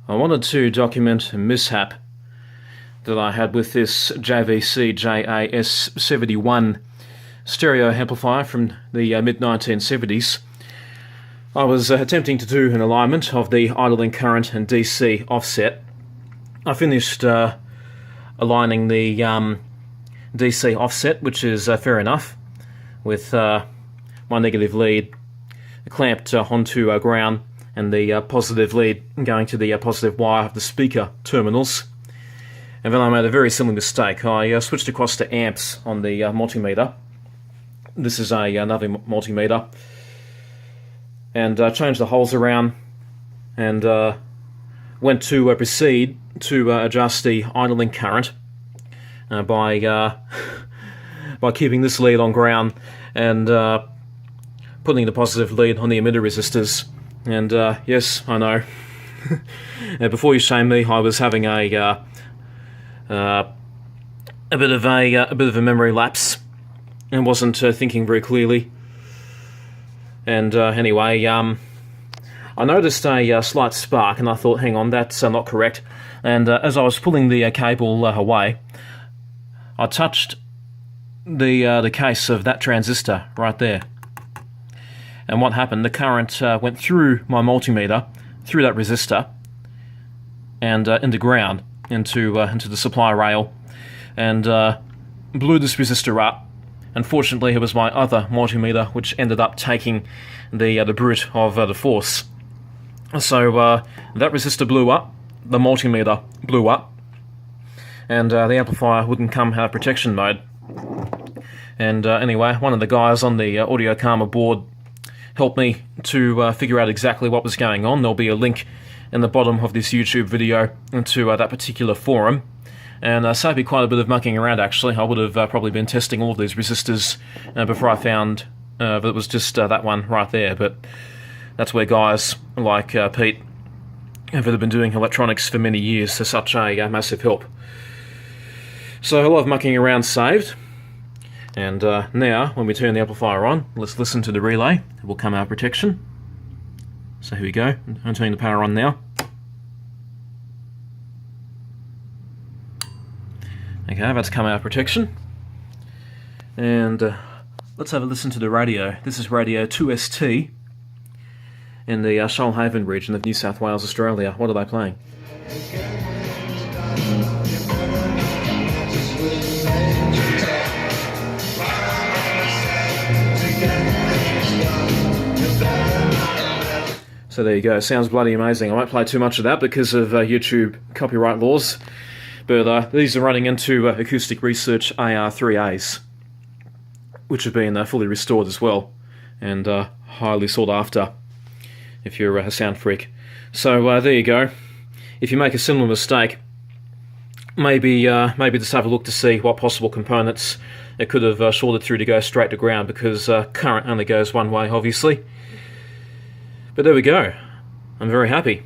I wanted to document a mishap that I had with this JVC JA S71 stereo amplifier from the mid-1970s. I was attempting to do an alignment of the idling current and DC offset. I finished aligning the DC offset, which is fair enough, with my negative lead clamped onto ground and the positive lead going to the positive wire of the speaker terminals. And then I made a very similar mistake. I switched across to amps on the multimeter. This is another multimeter. And changed the holes around and went to proceed to adjust the idling current by keeping this lead on ground and putting the positive lead on the emitter resistors. And yes, I know. Before you shame me, I was having a bit of a memory lapse and wasn't thinking very clearly. And anyway, I noticed a slight spark, and I thought, hang on, that's not correct. And as I was pulling the cable away, I touched the case of that transistor right there. And what happened? The current went through my multimeter, through that resistor, and into ground, into the supply rail, and blew this resistor up. Unfortunately, it was my other multimeter which ended up taking the brunt of the force. So that resistor blew up, the multimeter blew up, and the amplifier wouldn't come out of protection mode. And anyway, one of the guys on the Audiokarma board helped me to figure out exactly what was going on. There'll be a link in the bottom of this YouTube video to that particular forum. And saved me quite a bit of mucking around, actually. I would have probably been testing all of these resistors before I found that it was just that one right there. But that's where guys like Pete, that have been doing electronics for many years, are such a massive help. So a lot of mucking around saved. And now, when we turn the amplifier on, let's listen to the relay. It will come out of protection. So here we go. I'm turning the power on now. Okay, that's come out of protection. And let's have a listen to the radio. This is radio 2ST in the Shoalhaven region of New South Wales, Australia. What are they playing? So there you go. Sounds bloody amazing. I won't play too much of that because of YouTube copyright laws. But these are running into Acoustic Research AR3As, which have been fully restored as well, and highly sought after if you're a sound freak. So there you go. If you make a similar mistake, maybe just have a look to see what possible components it could have shorted through to go straight to ground, because current only goes one way, obviously. But there we go. I'm very happy.